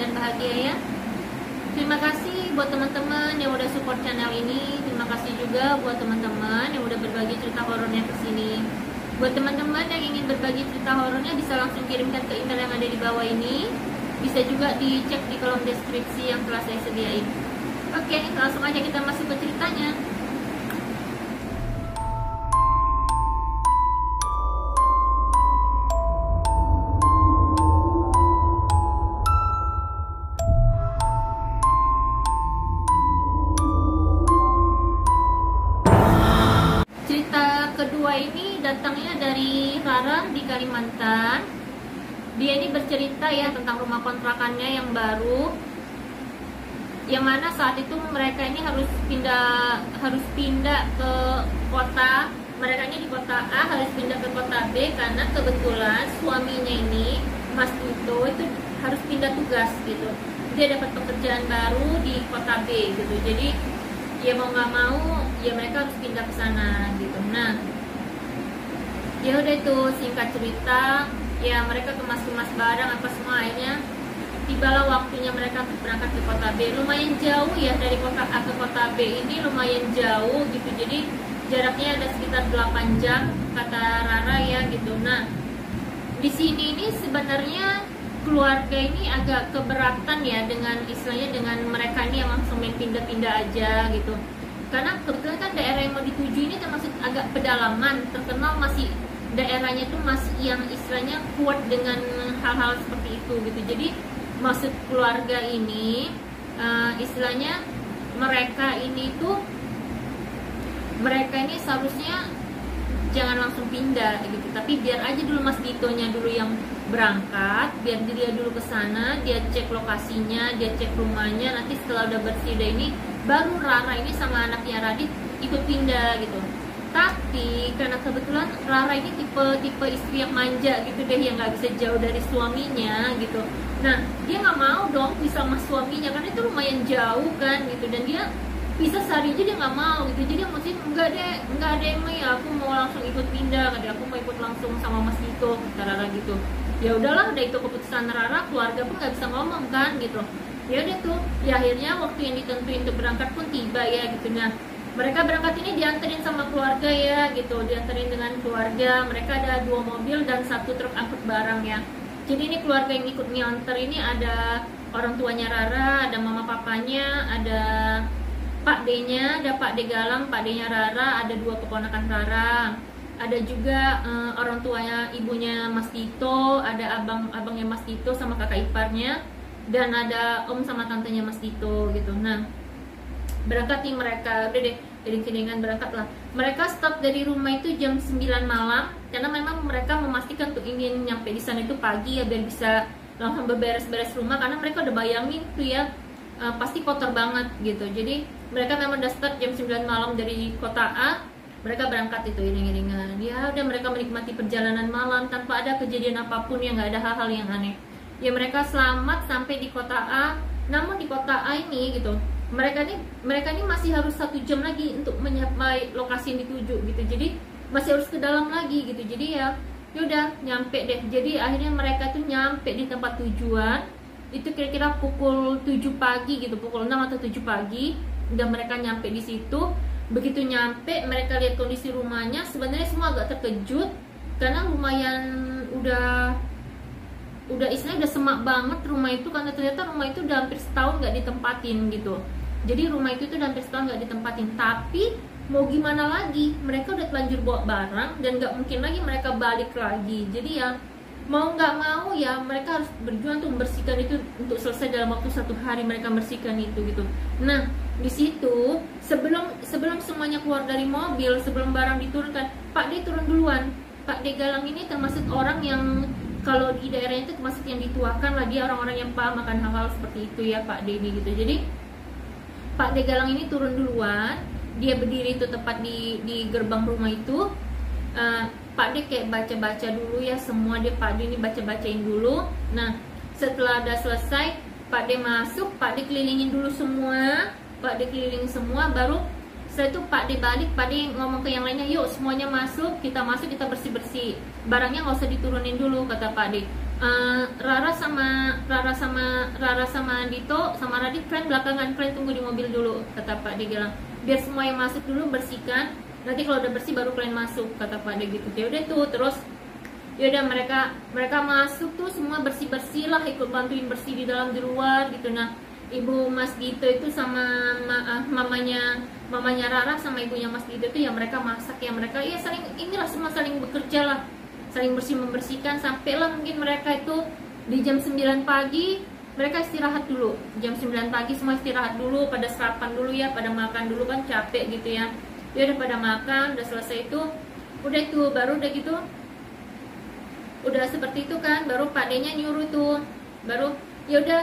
dan bahagia ya. Terima kasih buat teman-teman yang udah support channel ini. Terima kasih juga buat teman-teman yang udah berbagi cerita horornya ke sini. Buat teman-teman yang ingin berbagi cerita horornya bisa langsung kirimkan ke email yang ada di bawah ini. Bisa juga dicek di kolom deskripsi yang telah saya sediain. Oke, langsung aja kita masuk ke ceritanya. Kedua ini datangnya dari Rara di Kalimantan. Dia ini bercerita ya tentang rumah kontrakannya yang baru, yang mana saat itu mereka ini harus pindah ke kota. Mereka ini di kota A harus pindah ke kota B karena kebetulan suaminya ini Mas Tito itu harus pindah tugas gitu. Dia dapat pekerjaan baru di kota B gitu. Jadi ya mau nggak mau ya mereka harus pindah ke sana gitu. Nah, ya udah itu singkat cerita, ya mereka kemas-kemas barang apa semua, akhirnya tibalah waktunya mereka untuk berangkat ke kota B. Lumayan jauh ya dari kota A ke kota B ini, lumayan jauh gitu. Jadi jaraknya ada sekitar 8 jam kata Rara ya gitu. Nah, di sini ini sebenarnya keluarga ini agak keberatan ya dengan istilahnya dengan mereka ini yang langsung main pindah-pindah aja gitu. Karena kebetulan kan daerah yang mau dituju ini termasuk agak pedalaman, terkenal masih daerahnya tuh masih yang istilahnya kuat dengan hal-hal seperti itu gitu. Jadi maksud keluarga ini istilahnya mereka ini seharusnya jangan langsung pindah gitu, tapi biar aja dulu Mas Ditonya dulu yang berangkat, biar dia dulu ke sana, dia cek lokasinya, dia cek rumahnya, nanti setelah udah bersih deh ini baru Rara ini sama anaknya Radit ikut pindah gitu. Tapi karena kebetulan Rara ini tipe istri yang manja gitu deh, yang nggak bisa jauh dari suaminya gitu. Nah, dia nggak mau dong pisah sama suaminya karena itu lumayan jauh kan gitu, dan dia bisa sehari aja dia nggak mau gitu. Jadi maksudnya nggak ada yang mau, ya aku mau langsung ikut pindah, aku mau ikut langsung sama Mas Dito kata Rara gitu. Ya udahlah, udah itu keputusan Rara, keluarga pun nggak bisa ngomong kan gitu. Ya udah tuh, ya akhirnya waktu yang ditentuin untuk berangkat pun tiba ya gitu. Nah, mereka berangkat ini dianterin sama keluarga ya gitu, dianterin dengan keluarga. Mereka ada 2 mobil dan 1 truk angkut barang ya. Jadi ini keluarga yang ikut nganter ini ada orang tuanya Rara, ada mama papanya, ada Pak D-nya, ada Pak D Galang, Pak D-nya Rara, ada 2 keponakan Rara. Ada juga orang tuanya ibunya Mas Tito, ada abangnya Mas Tito sama kakak iparnya, dan ada om sama tantenya Mas Tito gitu. Nah, berangkat nih mereka, udah deh kering-keringan berangkat lah. Mereka stop dari rumah itu jam 9 malam karena memang mereka memastikan tuh ingin nyampe di sana itu pagi ya, biar bisa langsung beberes-beres rumah, karena mereka udah bayangin tuh ya pasti kotor banget gitu. Jadi mereka memang udah start jam 9 malam dari kota A. Mereka berangkat itu iring-iringan. Ya udah, mereka menikmati perjalanan malam tanpa ada kejadian apapun, ya nggak ada hal-hal yang aneh. Ya mereka selamat sampai di kota A. Namun di kota A ini gitu, mereka ini masih harus 1 jam lagi untuk mencapai lokasi yang dituju gitu. Jadi masih harus ke dalam lagi gitu. Jadi ya udah nyampe deh. Jadi akhirnya mereka tuh nyampe di tempat tujuan itu kira-kira pukul 7 pagi gitu, pukul 6 atau 7 pagi udah mereka nyampe di situ. Begitu nyampe, mereka lihat kondisi rumahnya, sebenarnya semua agak terkejut karena lumayan udah istilahnya udah semak banget rumah itu, karena ternyata rumah itu udah hampir setahun nggak ditempatin gitu. Jadi rumah itu tuh udah hampir setahun nggak ditempatin, tapi mau gimana lagi, mereka udah telanjur bawa barang dan nggak mungkin lagi mereka balik lagi. Jadi ya mau nggak mau ya mereka harus berjuang untuk membersihkan itu, untuk selesai dalam waktu 1 hari mereka bersihkan itu gitu. Nah, di situ sebelum semuanya keluar dari mobil, sebelum barang diturunkan, Pak D turun duluan. Pak D Galang ini termasuk orang yang kalau di daerahnya itu termasuk yang dituakan lah, dia orang-orang yang paham akan hal-hal seperti itu ya Pak D ini gitu. Jadi Pak D Galang ini turun duluan, dia berdiri itu tepat di gerbang rumah itu. Pak D kayak baca-baca dulu ya semua, Pak D ini baca-bacain dulu. Nah, setelah udah selesai, Pak D masuk, Pak D kelilingin dulu semua, Pak D kelilingin semua, baru setelah itu Pak D balik, Pak D ngomong ke yang lainnya, yuk semuanya masuk, kita bersih-bersih, barangnya nggak usah diturunin dulu kata Pak D. Rara sama Dito sama Radit, kalian belakangan, kalian tunggu di mobil dulu, kata Pak D bilang. Biar semua yang masuk dulu bersihkan, nanti kalau udah bersih baru kalian masuk, kata Pak D gitu. Ya udah tuh, terus ya udah mereka masuk tuh semua bersih lah, ikut bantuin bersih di dalam di luar gitu. Nah, ibu Mas Dito itu sama mamanya Rara sama ibunya Mas Dito itu ya mereka masak, ya mereka ya saling inilah, semua saling bekerja lah, saling membersihkan sampailah mungkin mereka itu di jam 9 pagi mereka istirahat dulu. Jam 9 pagi semua istirahat dulu, pada sarapan dulu ya, pada makan dulu kan capek gitu ya. Ya udah pada makan, udah selesai itu, udah itu baru udah gitu, udah seperti itu kan, baru Pak D-nya nyuruh tuh, baru ya udah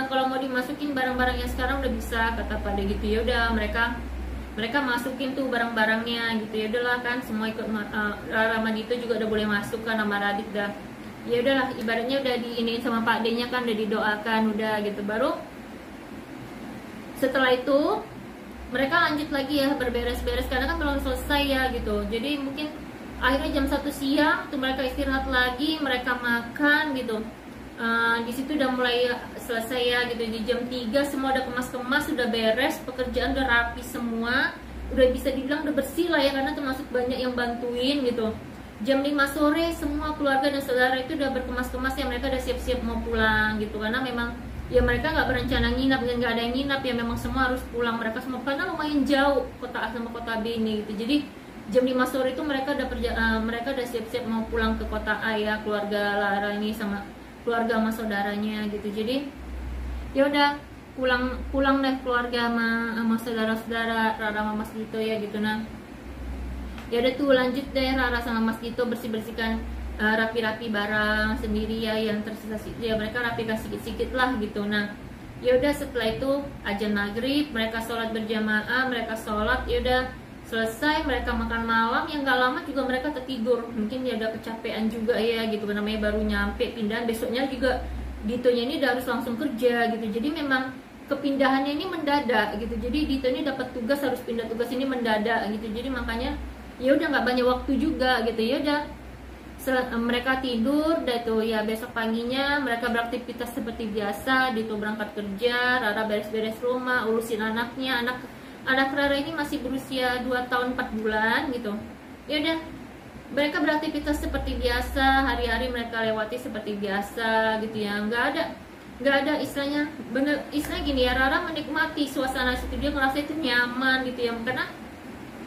kalau mau dimasukin barang-barang yang sekarang udah bisa, kata Pak D gitu. Ya udah mereka masukin tuh barang-barangnya gitu. Ya udahlah kan semua ikut, Rama Dito juga udah boleh masuk kan sama Radit dah. Ya udahlah ibaratnya udah diiniin sama Pak D-nya kan, udah didoakan udah gitu. Baru setelah itu mereka lanjut lagi ya berberes-beres karena kan belum selesai ya gitu. Jadi mungkin akhirnya jam 1 siang tuh mereka istirahat lagi, mereka makan gitu. Di situ udah mulai selesai ya gitu. Di jam 3 semua udah kemas-kemas, udah beres, pekerjaan udah rapi semua, udah bisa dibilang udah bersih lah ya, karena termasuk banyak yang bantuin gitu. Jam 5 sore semua keluarga dan saudara itu udah berkemas-kemas ya, mereka udah siap-siap mau pulang gitu. Karena memang ya mereka nggak berencana nginap, dan nggak ada yang nginap ya, memang semua harus pulang mereka semua karena lumayan jauh kota A sama kota B ini gitu. Jadi jam 5 sore itu mereka udah siap-siap mau pulang ke kota A ya, keluarga Lara ini sama keluarga sama saudaranya gitu. Jadi ya udah pulang deh keluarga sama saudara-saudara Rara sama Mas Dito ya gitu. Nah ya udah tuh lanjut deh Rara sama Mas Dito bersih-bersihkan, rapi-rapi barang sendiri ya yang tersisa, ya mereka rapikan sikit-sikit lah gitu. Nah ya udah setelah itu azan maghrib, mereka sholat berjamaah, mereka sholat, ya udah selesai mereka makan malam. Yang gak lama juga mereka tertidur, mungkin ya udah kecapean juga ya gitu, namanya baru nyampe pindahan, besoknya juga Ditonya ini udah harus langsung kerja gitu. Jadi memang kepindahannya ini mendadak gitu, jadi Dito ini dapat tugas harus pindah tugas ini mendadak gitu. Jadi makanya ya udah nggak banyak waktu juga gitu. Ya udah mereka tidur dan tuh ya besok paginya mereka beraktivitas seperti biasa. Dito berangkat kerja, Rara beres-beres rumah, urusin anaknya. Anak Rara ini masih berusia 2 tahun 4 bulan gitu. Ya udah mereka beraktivitas seperti biasa, hari-hari mereka lewati seperti biasa gitu ya. Nggak ada istilahnya, istilah gini ya, Rara menikmati suasana situ, dia ngerasa itu nyaman gitu ya, karena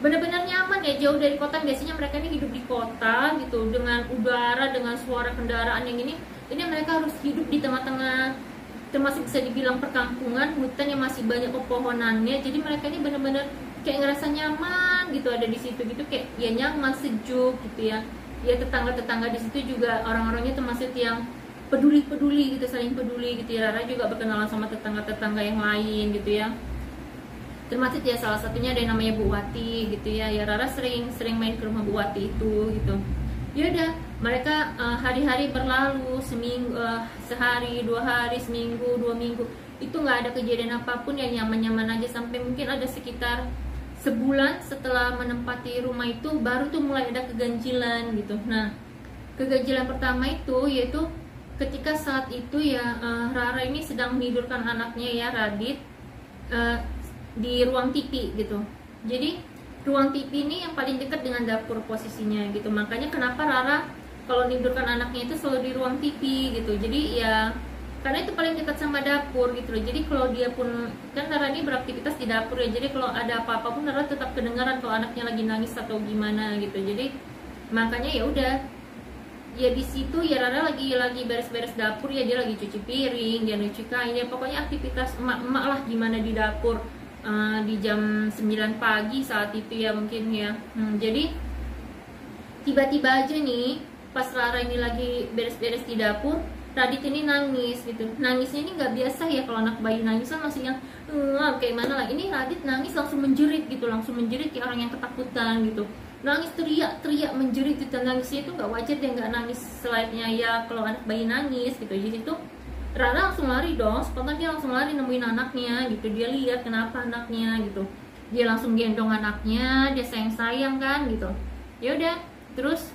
benar-benar nyaman ya, jauh dari kota. Biasanya mereka ini hidup di kota gitu, dengan udara, dengan suara kendaraan yang ini mereka harus hidup di tengah-tengah, termasuk bisa dibilang perkampungan, hutan yang masih banyak pepohonannya. Jadi mereka ini benar-benar kayak ngerasa nyaman gitu ada di situ gitu, kayak ya nyaman, sejuk gitu ya. Ya tetangga-tetangga di situ juga orang-orangnya termasuk yang peduli gitu, saling peduli gitu ya. Rara juga berkenalan sama tetangga-tetangga yang lain gitu ya. Termasuk ya salah satunya ada yang namanya Bu Wati gitu ya. Ya Rara sering main ke rumah Bu Wati itu gitu. Ya udah mereka hari-hari berlalu, seminggu, sehari, 2 hari, seminggu, 2 minggu, itu nggak ada kejadian apapun, ya nyaman-nyaman aja. Sampai mungkin ada sekitar sebulan setelah menempati rumah itu baru tuh mulai ada keganjilan gitu. Nah keganjilan pertama itu yaitu ketika saat itu ya Rara ini sedang menidurkan anaknya ya, Radit, di ruang TV gitu. Jadi ruang TV ini yang paling dekat dengan dapur posisinya gitu. Makanya kenapa Rara kalau menidurkan anaknya itu selalu di ruang TV gitu. Jadi ya karena itu paling dekat sama dapur gitu loh. Jadi kalau dia pun kan Rara ini beraktivitas di dapur ya, jadi kalau ada apa-apa pun Rara tetap kedengaran kalau anaknya lagi nangis atau gimana gitu. Jadi makanya ya udah ya di situ ya Rara lagi beres-beres dapur ya, dia lagi cuci piring, dia nyuci kain ya, pokoknya aktivitas emak-emak lah gimana di dapur di jam 9 pagi saat itu ya mungkin ya. Jadi tiba-tiba aja nih pas Rara ini lagi beres-beres di dapur, Radit ini nangis gitu. Nangisnya ini nggak biasa ya, kalau anak bayi nangis kan masih yang kayak mana lah. Ini Radit nangis langsung menjerit gitu, langsung menjerit kayak orang yang ketakutan gitu. Nangis teriak menjerit gitu. Nangisnya itu nggak wajar, dia nggak nangis selayaknya ya kalau anak bayi nangis gitu. Jadi tuh Rara langsung lari dong, spontan dia langsung lari nemuin anaknya gitu. Dia lihat kenapa anaknya gitu, dia langsung gendong anaknya, dia sayang kan gitu. Ya udah terus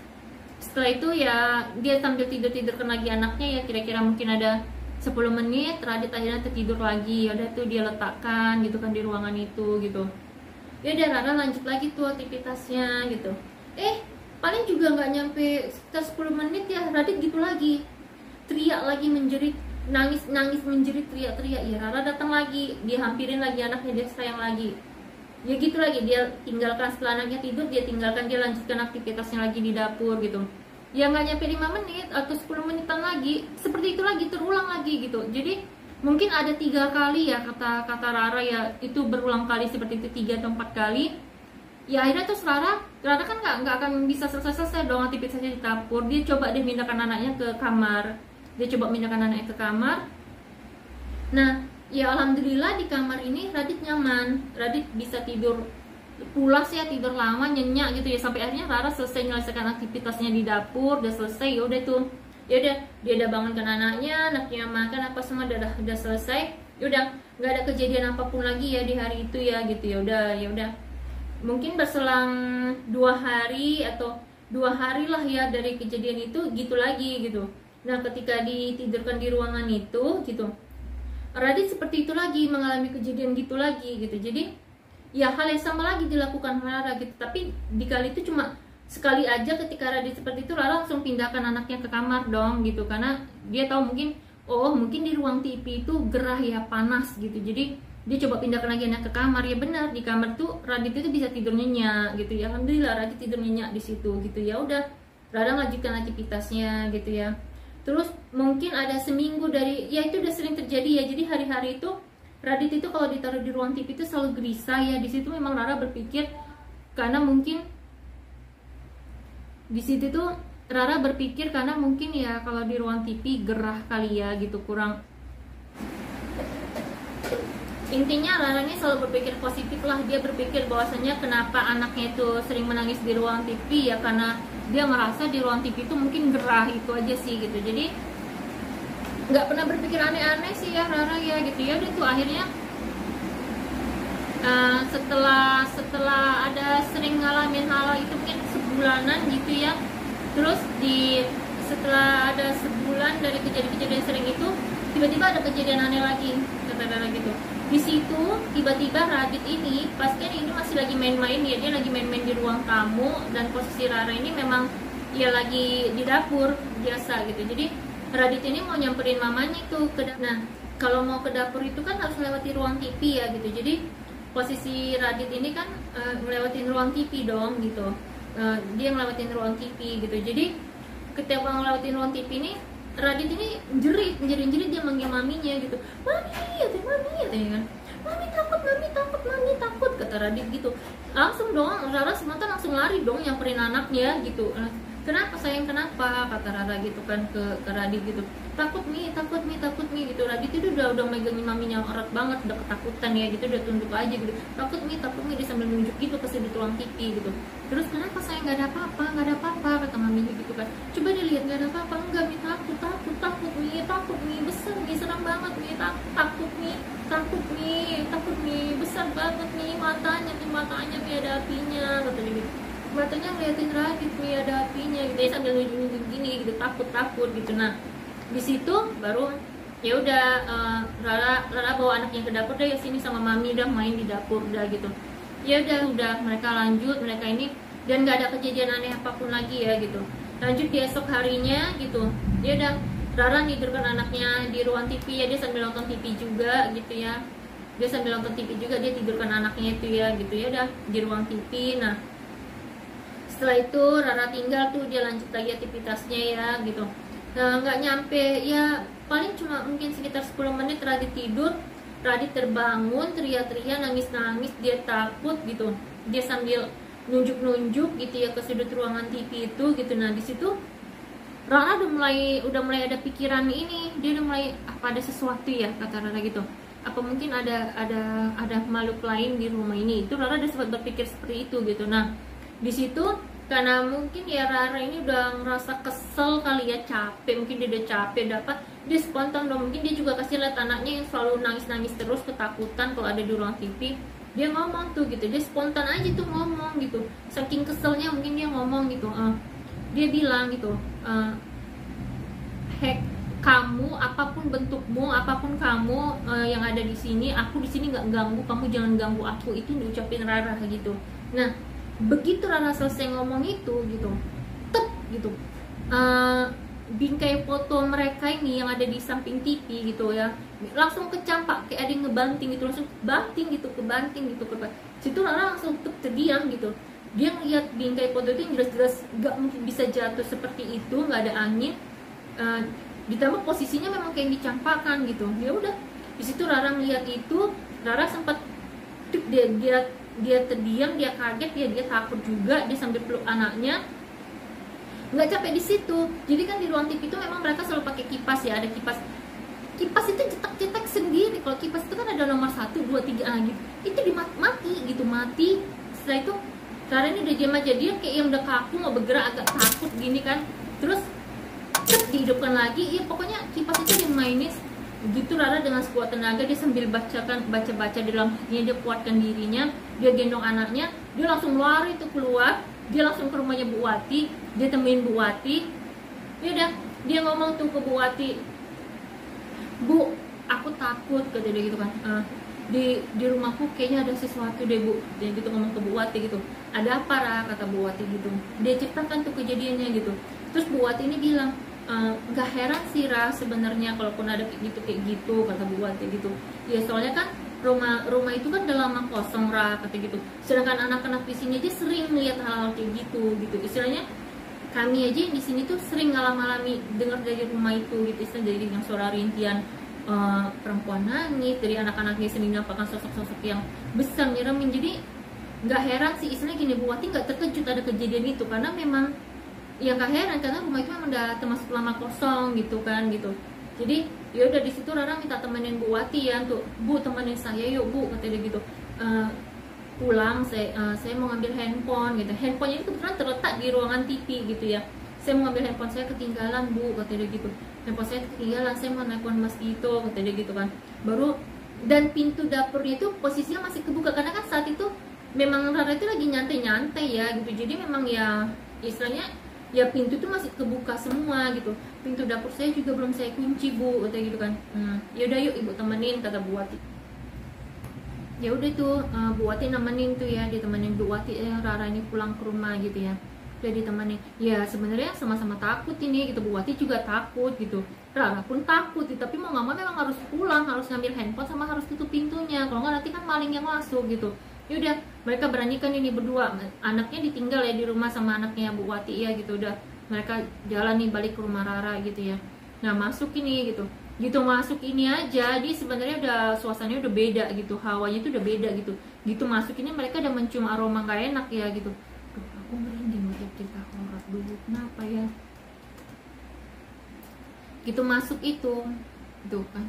Setelah itu ya dia sambil tidur-tidurkan lagi anaknya ya, kira-kira mungkin ada 10 menit, Radit akhirnya tertidur lagi. Udah tuh dia letakkan gitu kan di ruangan itu gitu. Ya udah Rara lanjut lagi tuh aktivitasnya gitu. Paling juga nggak nyampe sekitar 10 menit ya Radit gitu lagi, teriak lagi, menjerit, nangis menjerit, teriak. Ya Rara datang lagi, dia hampirin lagi anaknya, dia sayang lagi. Ya gitu lagi, dia tinggalkan setelah anaknya tidur, dia tinggalkan, dia lanjutkan aktivitasnya lagi di dapur gitu. Ya nggak nyampe 5 menit atau 10 menitan lagi, seperti itu lagi, terulang lagi gitu. Jadi mungkin ada 3 kali ya kata Rara ya, itu berulang kali seperti itu 3 atau 4 kali. Ya akhirnya terus Rara kan nggak akan bisa selesai dong aktivitasnya di dapur. Dia coba deh pindahkan anaknya ke kamar, Nah ya alhamdulillah di kamar ini Radit nyaman, Radit bisa tidur pulas ya, tidur lama, nyenyak gitu ya, sampai akhirnya Rara selesai menyelesaikan aktivitasnya di dapur, udah selesai. Ya udah tuh, ya udah dia udah bangunkan anaknya makan apa semua udah selesai. Ya udah nggak ada kejadian apapun lagi ya di hari itu ya gitu. Ya udah mungkin berselang 2 hari atau 2 hari lah ya dari kejadian itu gitu lagi gitu. Nah ketika ditidurkan di ruangan itu gitu, Radit seperti itu lagi, mengalami kejadian gitu lagi gitu. Jadi ya hal yang sama lagi dilakukan Rara gitu, tapi di kali itu cuma sekali aja. Ketika Radit seperti itu, Rara langsung pindahkan anaknya ke kamar dong gitu, karena dia tahu mungkin di ruang TV itu gerah ya, panas gitu. Jadi dia coba pindahkan lagi anak ke kamar. Ya benar, di kamar tuh Radit itu bisa tidur nyenyak gitu ya. Alhamdulillah Radit tidur nyenyak di situ gitu. Ya udah Rara lanjutkan aktivitasnya gitu ya. Terus mungkin ada seminggu ya itu udah sering terjadi ya. Jadi hari-hari itu Radit itu kalau ditaruh di ruang TV itu selalu gelisah ya. Di situ memang Rara berpikir, karena mungkin di situ tuh Rara berpikir karena mungkin ya kalau di ruang TV gerah kali ya gitu, kurang. Intinya Rara ini selalu berpikir positif lah. Dia berpikir bahwasanya kenapa anaknya itu sering menangis di ruang TV ya, karena dia ngerasa di ruang TV itu mungkin gerah, itu aja sih gitu. Jadi nggak pernah berpikir aneh-aneh sih ya Rara ya gitu. Ya udah tuh akhirnya setelah ada sering ngalamin hal itu mungkin sebulanan gitu ya. Terus setelah ada sebulan dari kejadian-kejadian sering itu, tiba-tiba ada kejadian aneh lagi kata Rara gitu. Di situ tiba-tiba Radit ini pasti ini masih lagi main-main ya, dia lagi main-main di ruang tamu, dan posisi Rara ini memang ya lagi di dapur biasa gitu. Jadi Radit ini mau nyamperin mamanya itu ke dapur. Nah kalau mau ke dapur itu kan harus melewati ruang TV ya gitu. Jadi posisi Radit ini kan ngelewatin ruang TV dong gitu. Dia ngelewatin ruang TV gitu. Jadi ketika ngelewatin ruang TV ini, Radit ini jerit dia manggil maminya gitu. Mami kan. Mami takut kata Radit gitu. Langsung dong Rara semangat langsung lari dong nyamperin anaknya gitu. Kenapa sayang, kenapa kata Rara gitu kan ke Radit gitu. Takut mi gitu. Radit itu udah megangin maminya erat banget, udah ketakutan ya gitu, udah tunduk aja gitu. Takut mi dia sambil nunjuk gitu ke sudut ruang TV gitu. Terus kenapa sayang, nggak ada apa-apa kata maminya gitu kan. Coba dilihat, nggak ada apa-apa. Enggak mi, takut mi besar mi, serem banget mi, takut mi besar banget mi, matanya mi ada apinya kata dia gitu. Matanya ngeliatin Radit mi, ada apinya gitu ya, sambil nunjuk gini gitu, takut gitu. Nah di situ baru ya udah Rara bawa anaknya ke dapur, deh ya sini sama mami, udah main di dapur udah gitu. Ya udah mereka lanjut, mereka ini, dan nggak ada kejadian aneh apapun lagi ya gitu. Lanjut di esok harinya gitu, ya udah Rara tidurkan anaknya di ruang TV ya, dia sambil nonton TV juga gitu ya. Dia tidurkan anaknya itu ya gitu. Ya udah di ruang TV. Nah setelah itu Rara tinggal tuh, dia lanjut lagi aktivitasnya ya gitu. Nggak nyampe ya, paling cuma mungkin sekitar 10 menit Radit tidur. Radit terbangun teriak-teriak, nangis, dia takut gitu. Dia sambil nunjuk gitu ya ke sudut ruangan TV itu gitu. Nah di situ Rara udah mulai ada pikiran ini, dia udah mulai apa ada sesuatu ya kata Rara gitu. Apa mungkin ada makhluk lain di rumah ini? Itu Rara udah sempat berpikir seperti itu gitu. Nah di situ karena mungkin ya Rara ini udah ngerasa kesel kali ya, capek, mungkin dia udah capek dia spontan dong. Mungkin dia juga kasih lihat anaknya yang selalu nangis terus, ketakutan kalau ada di ruang TV. Dia ngomong tuh gitu, dia spontan aja tuh ngomong gitu, saking keselnya mungkin dia ngomong gitu. dia bilang gitu, hek kamu apapun bentukmu, apapun kamu yang ada di sini, aku di sini nggak ganggu kamu, jangan ganggu aku. Itu diucapin Rara gitu. Nah begitu Rara selesai ngomong itu gitu, tep gitu, bingkai foto mereka ini yang ada di samping TV gitu ya, langsung kecampak kayak ada yang ngebanting gitu, langsung banting gitu, kebanting gitu, situ Rara langsung terdiam gitu. Dia ngeliat bingkai foto itu yang jelas-jelas gak mungkin bisa jatuh seperti itu, nggak ada angin, ditambah posisinya memang kayak dicampakkan gitu. Ya udah di situ Rara ngeliat itu, Rara sempat dia terdiam, dia kaget, dia takut juga, dia sambil peluk anaknya. Nggak capek di situ, jadi kan di ruang TV itu memang mereka selalu pakai kipas ya, ada kipas itu cetak sendiri. Kalau kipas itu kan ada nomor 1, 2, 3 gitu, itu mati gitu, mati. Setelah itu Rara ini udah diam aja, dia kayak yang udah kaku mau bergerak, agak takut gini kan, terus dihidupkan lagi. Ya pokoknya kipas itu dimainin gitu. Rara dengan sekuat tenaga dia sambil baca di dalam hatinya, dia kuatkan dirinya, dia gendong anaknya, dia langsung lari itu keluar, dia langsung ke rumahnya Bu Wati, dia temuin Bu Wati. Ya udah dia ngomong tuh ke Bu Wati, Bu aku takut, kata dia gitu kan, di rumahku kayaknya ada sesuatu deh Bu, dia gitu ngomong ke Bu Wati gitu. Ada apa Ra, kata Bu Wati gitu, dia ceritakan tuh kejadiannya gitu. Terus Bu Wati ini bilang, gak heran sih Ra sebenarnya kalaupun ada kayak gitu, kata Bu Wati gitu. Ya soalnya kan rumah itu kan udah lama kosong Ra, kata gitu. Sedangkan anak-anak di sini aja sering melihat hal-hal kayak gitu. Istilahnya kami aja di sini tuh sering ngalami dengar dari rumah itu gitu, istilah dari yang suara rintian, perempuan nangis, dari anak-anaknya sering nampakkan sosok-sosok yang besar nyeremin. Jadi nggak heran sih, istilahnya gini, Bu Wati nggak terkejut ada kejadian itu, karena memang ya nggak heran karena rumah itu memang udah termasuk lama kosong gitu kan gitu. Jadi ya udah di situ Rara minta temenin Bu Wati ya, untuk Bu temenin saya yuk Bu, kata dia gitu. Pulang saya mau ngambil handphone gitu. Handphonenya itu kebetulan terletak di ruangan TV gitu ya. Saya mau ngambil handphone saya ketinggalan Bu, kata dia gitu. Handphone saya ketinggalan, saya mau nelfon Mas Dito, kata dia gitu kan. Baru, dan pintu dapurnya itu posisinya masih kebuka karena kan saat itu memang Rara itu lagi nyantai-nyantai ya gitu. Jadi memang ya istilahnya ya pintu itu masih kebuka semua gitu. Pintu dapur saya juga belum saya kunci Bu, kata gitu kan. Yaudah yuk Ibu temenin, kata Bu Wati. Ya udah tuh Bu Wati nemenin tuh ya, ditemenin Bu Wati Rara ini pulang ke rumah gitu ya. Udah ditemenin. Ya sebenarnya sama-sama takut ini gitu, Bu Wati juga takut gitu. Rara pun takut, tapi mau nggak mau memang harus pulang, harus ngambil handphone sama harus tutup pintunya. Kalau nggak nanti kan maling yang masuk gitu. Ya udah mereka beranikan ini berdua, anaknya ditinggal ya di rumah sama anaknya Bu Wati ya gitu. Udah mereka jalan nih balik ke rumah Rara gitu ya. Nah masuk ini gitu masuk ini aja, jadi sebenarnya udah suasananya udah beda gitu, hawanya tuh udah beda gitu masuk ini mereka udah mencium aroma gak enak ya gitu. Duh aku merinding waktu cerita horor dulu, kenapa ya gitu. Masuk itu tuh kan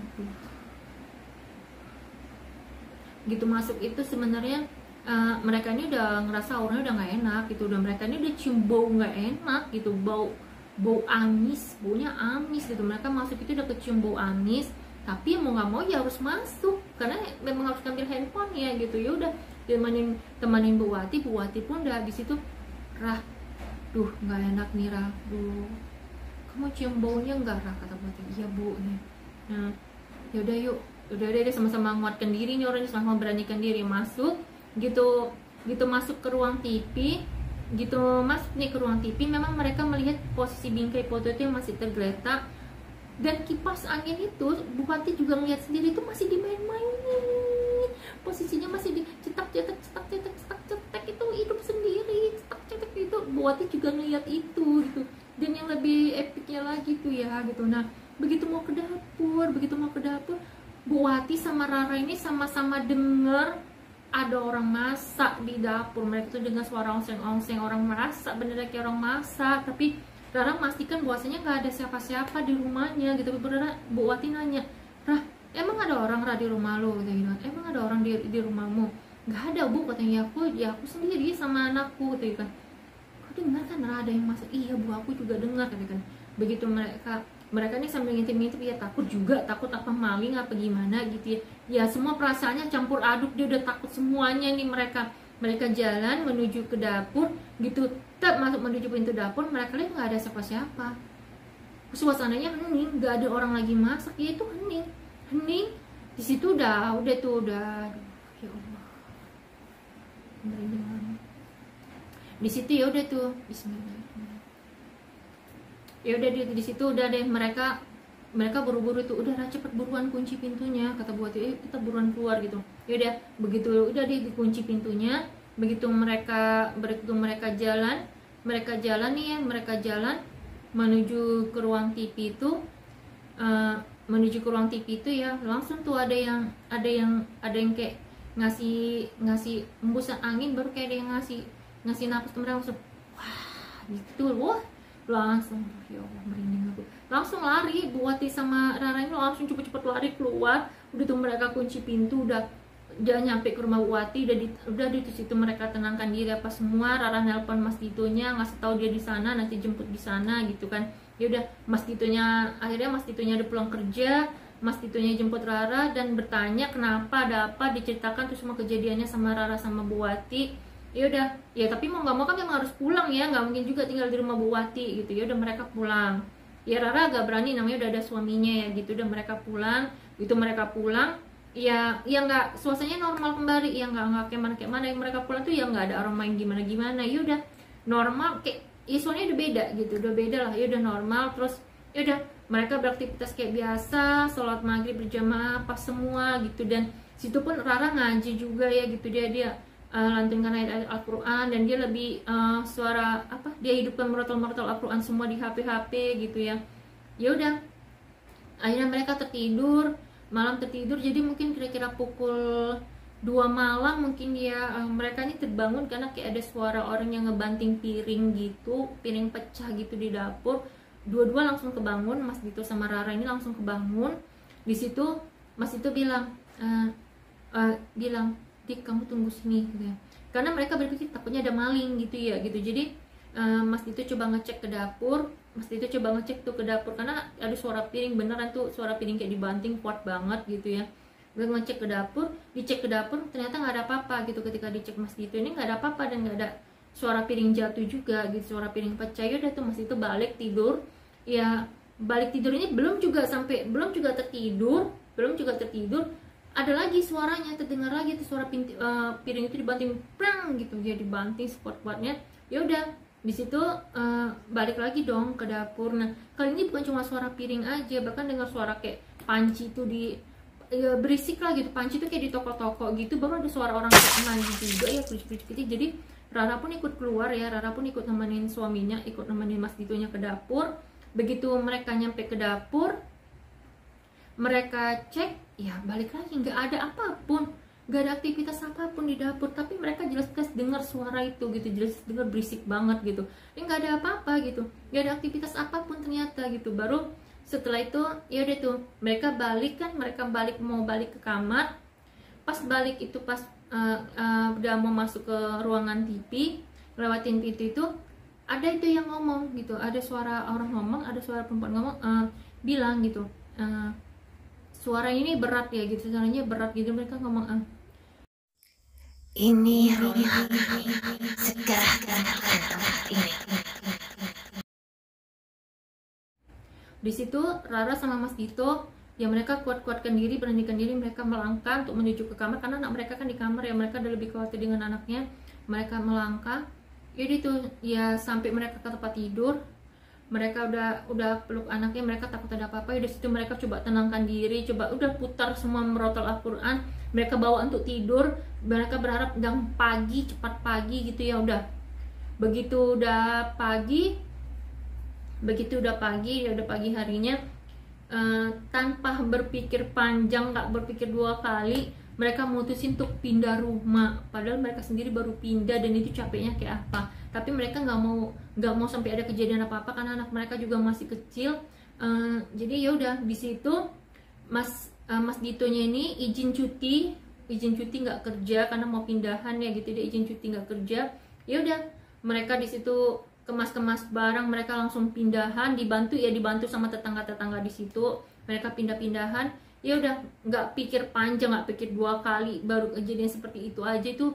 gitu, masuk itu sebenarnya mereka ini udah ngerasa auranya udah gak enak gitu, udah mereka ini udah cium bau gak enak gitu, bau amis, baunya amis gitu. Mereka masuk itu udah kecium bau amis, tapi mau nggak mau ya harus masuk karena memang harus ngambil handphone ya gitu. Ya udah temenin Bu Wati pun udah di situ. Rah, duh nggak enak nih Rah, duh kamu cium baunya nggak Rah, kata Bu Wati. Iya Bu nih. Nah ya udah yuk, udah deh sama-sama menguatkan diri nih orang, sama memberanikan diri masuk gitu masuk ke ruang TV gitu. Masuk nih ke ruang TV, memang mereka melihat posisi bingkai foto itu yang masih tergeletak, dan kipas angin itu Bu Wati juga melihat sendiri itu masih dimain-mainin, posisinya masih dicetak itu hidup sendiri, cetak itu Bu Wati juga ngelihat itu gitu. Dan yang lebih epicnya lagi tuh ya gitu. Nah begitu mau ke dapur Bu Wati sama Rara ini sama-sama denger ada orang masak di dapur. Mereka tuh dengar suara oseng-oseng orang masak, bener kayak orang masak. Tapi Rara memastikan bahwasanya nggak ada siapa-siapa di rumahnya gitu. Beneran Bu Wati nanya, Rah, emang ada orang Rah di rumah lo? Gitu. Emang ada orang di rumahmu? Nggak ada Bu, katanya. Ya aku sendiri sama anakku gitu kan. Kau dengar kan Rah ada yang masak? Iya Bu, aku juga dengar gitu kan. Begitu mereka nih sambil ngintip-ngintip ya, takut apa maling apa gimana gitu ya. Ya semua perasaannya campur aduk, dia udah takut semuanya nih mereka. mereka jalan menuju ke dapur gitu. Tak masuk menuju pintu dapur, mereka lihat nggak ada siapa-siapa. Suasananya hening, nggak ada orang lagi masak, ya itu hening. Di situ udah tuh ya Allah, di situ ya udah tuh Bismillahirrahmanirrahim. Ya udah di situ udah deh, mereka buru-buru tuh, udah cepet buruan kunci pintunya, kata buat kita buruan keluar gitu. Ya udah begitu udah deh dikunci pintunya. Begitu mereka jalan nih ya, mereka jalan menuju ke ruang TV itu, ya langsung tuh ada yang kayak ngasih embusan angin, baru kayak ada yang ngasih napas ke mereka, langsung wah gitu loh, langsung ya Allah merinding aku, langsung lari Buati sama Rara ini langsung cepet-cepet lari keluar. Udah tuh mereka kunci pintu, udah nyampe ke rumah Buati, udah di situ mereka tenangkan diri apa semua. Rara nelpon Mas Ditonya ngasih tahu dia di sana, nanti jemput di sana gitu kan. Ya udah akhirnya Mas Ditonya udah pulang kerja. Mas Ditonya jemput Rara dan bertanya kenapa, ada apa, diceritakan tuh semua kejadiannya sama Rara sama Buati. Ya udah, ya tapi mau nggak mau kan memang harus pulang ya, nggak mungkin juga tinggal di rumah Buati gitu. Ya udah mereka pulang. Ya Rara agak berani, namanya udah ada suaminya ya gitu. Udah mereka pulang, ya nggak, suasananya normal kembali ya, nggak kayak mana yang mereka pulang tuh ya nggak ada orang main gimana. Ya udah normal, kayak soalnya udah beda gitu, udah beda lah. Ya udah normal, terus ya udah mereka beraktivitas kayak biasa, sholat maghrib berjamaah apa semua gitu. Dan situ pun Rara ngaji juga ya gitu, dia lantunkan ayat-ayat Al-Quran, dan dia lebih suara apa, dia hidupkan merotol Al-Quran semua di HP gitu ya. Ya udah akhirnya mereka malam tertidur. Jadi mungkin kira-kira pukul 2 malam mungkin ya, mereka ini terbangun karena kayak ada suara orang yang ngebanting piring gitu, piring pecah gitu di dapur. Dua-dua langsung kebangun, Mas Dito sama Rara ini langsung kebangun. Di situ Mas Dito bilang Dik, kamu tunggu sini gitu ya. Karena mereka berpikir takutnya ada maling gitu ya gitu. Jadi Mas Dito coba ngecek ke dapur. Karena ada suara piring, beneran tuh suara piring kayak dibanting kuat banget gitu ya. Gue ngecek dicek ke dapur, ternyata nggak ada apa-apa gitu. Ketika dicek Mas Dito ini nggak ada apa-apa, dan nggak ada suara piring jatuh juga gitu, suara piring pecah. Ya udah tuh Mas Dito balik tidur. Ya balik tidurnya belum juga tertidur, ada lagi suaranya, terdengar lagi tuh suara piring itu dibanting prang gitu, dia dibanting sekuat-kuatnya. Ya udah di situ balik lagi dong ke dapur. Nah kali ini bukan cuma suara piring aja, bahkan dengar suara kayak panci itu berisik lah gitu, panci itu kayak di toko-toko gitu. Baru ada suara orang kayak mandi juga ya, berisik gitu. Jadi Rara pun ikut keluar ya, Rara pun ikut nemenin suaminya, ikut nemenin Mas Ditonya ke dapur. Begitu mereka nyampe ke dapur, mereka cek, ya balik lagi nggak ada apapun, nggak ada aktivitas apapun di dapur. Tapi mereka jelas-jelas dengar suara itu gitu, jelas dengar berisik banget gitu. Ini nggak ada apa-apa gitu, nggak ada aktivitas apapun ternyata gitu. Baru setelah itu ya udah tuh mereka mau balik ke kamar. Pas balik itu udah mau masuk ke ruangan TV, lewatin pintu itu ada itu yang ngomong gitu, ada suara orang ngomong, ada suara perempuan ngomong, bilang gitu, suara ini berat ya gitu, suaranya berat gitu. Mereka ngomong ini rumah kami, segera tinggalkan tempat ini. Di situ Rara sama Mas Dito ya, mereka kuat-kuatkan diri, beranikan diri, mereka melangkah untuk menuju ke kamar. Karena anak mereka kan di kamar ya, mereka udah lebih khawatir dengan anaknya. Mereka melangkah, jadi tuh ya sampai mereka ke tempat tidur. Mereka udah peluk anaknya, mereka takut ada apa-apa. Ya di situ mereka coba tenangkan diri, udah putar semua merotol Al-Quran, mereka bawa untuk tidur. Mereka berharap cepat pagi gitu ya. Udah begitu udah pagi ya, udah pagi harinya, tanpa berpikir panjang, nggak berpikir 2 kali, mereka mutusin untuk pindah rumah. Padahal mereka sendiri baru pindah dan itu capeknya kayak apa. Tapi mereka nggak mau sampai ada kejadian apa-apa karena anak mereka juga masih kecil. Jadi ya udah di situ Mas Ditonya ini izin cuti nggak kerja karena mau pindahan ya gitu. Dia izin cuti nggak kerja. Ya udah mereka di situ kemas barang, mereka langsung pindahan, dibantu sama tetangga di situ. Mereka pindahan. Ya udah nggak pikir panjang, nggak pikir 2 kali, baru kejadian seperti itu aja itu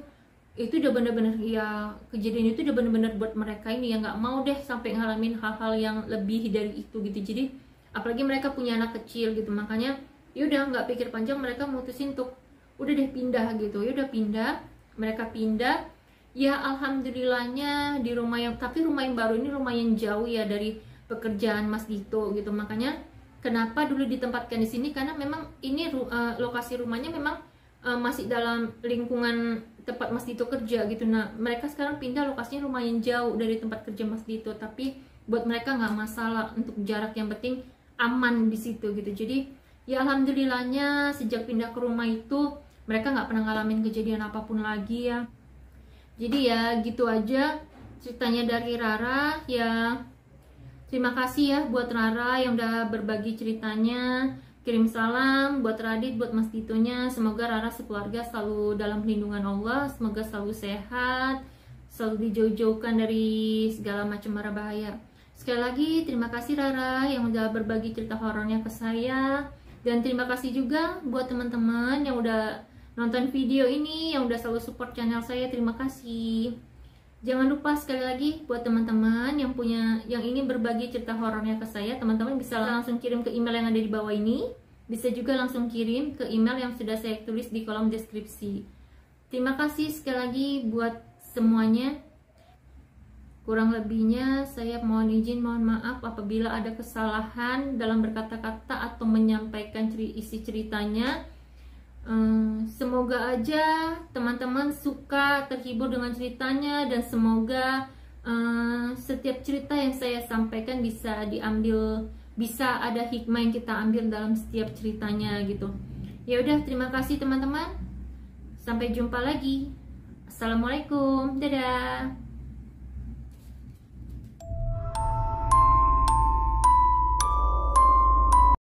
itu udah bener-bener ya, kejadian itu udah bener-bener buat mereka ini ya nggak mau deh sampai ngalamin hal-hal yang lebih dari itu gitu. Jadi apalagi mereka punya anak kecil gitu, makanya yaudah nggak pikir panjang, mereka mutusin untuk udah deh pindah gitu. Ya udah pindah, mereka pindah ya, alhamdulillahnya di rumah yang, tapi rumah yang baru ini lumayan jauh ya dari pekerjaan Mas Dito gitu. Makanya kenapa dulu ditempatkan di sini, karena memang ini lokasi rumahnya memang masih dalam lingkungan tempat Mas Dito kerja gitu. Nah mereka sekarang pindah lokasinya lumayan jauh dari tempat kerja Mas Dito, tapi buat mereka nggak masalah untuk jarak, yang penting aman di situ gitu. Jadi ya alhamdulillahnya sejak pindah ke rumah itu mereka nggak pernah ngalamin kejadian apapun lagi ya. Jadi ya gitu aja ceritanya dari Rara ya. Terima kasih ya buat Rara yang udah berbagi ceritanya. Kirim salam buat Radit, buat Mas Ditonya. Semoga Rara sekeluarga selalu dalam perlindungan Allah. Semoga selalu sehat, selalu dijauh-jauhkan dari segala macam mara bahaya. Sekali lagi terima kasih Rara yang udah berbagi cerita horornya ke saya. Dan terima kasih juga buat teman-teman yang udah nonton video ini, yang udah selalu support channel saya. Terima kasih. Jangan lupa sekali lagi buat teman-teman yang ingin berbagi cerita horornya ke saya, teman-teman bisa langsung kirim ke email yang ada di bawah ini. Bisa juga langsung kirim ke email yang sudah saya tulis di kolom deskripsi. Terima kasih sekali lagi buat semuanya. Kurang lebihnya saya mohon izin, mohon maaf apabila ada kesalahan dalam berkata-kata atau menyampaikan isi ceritanya. Semoga aja teman-teman suka, terhibur dengan ceritanya, dan semoga setiap cerita yang saya sampaikan bisa diambil, bisa ada hikmah yang kita ambil dalam setiap ceritanya gitu. Ya udah, terima kasih teman-teman. Sampai jumpa lagi. Assalamualaikum. Dadah.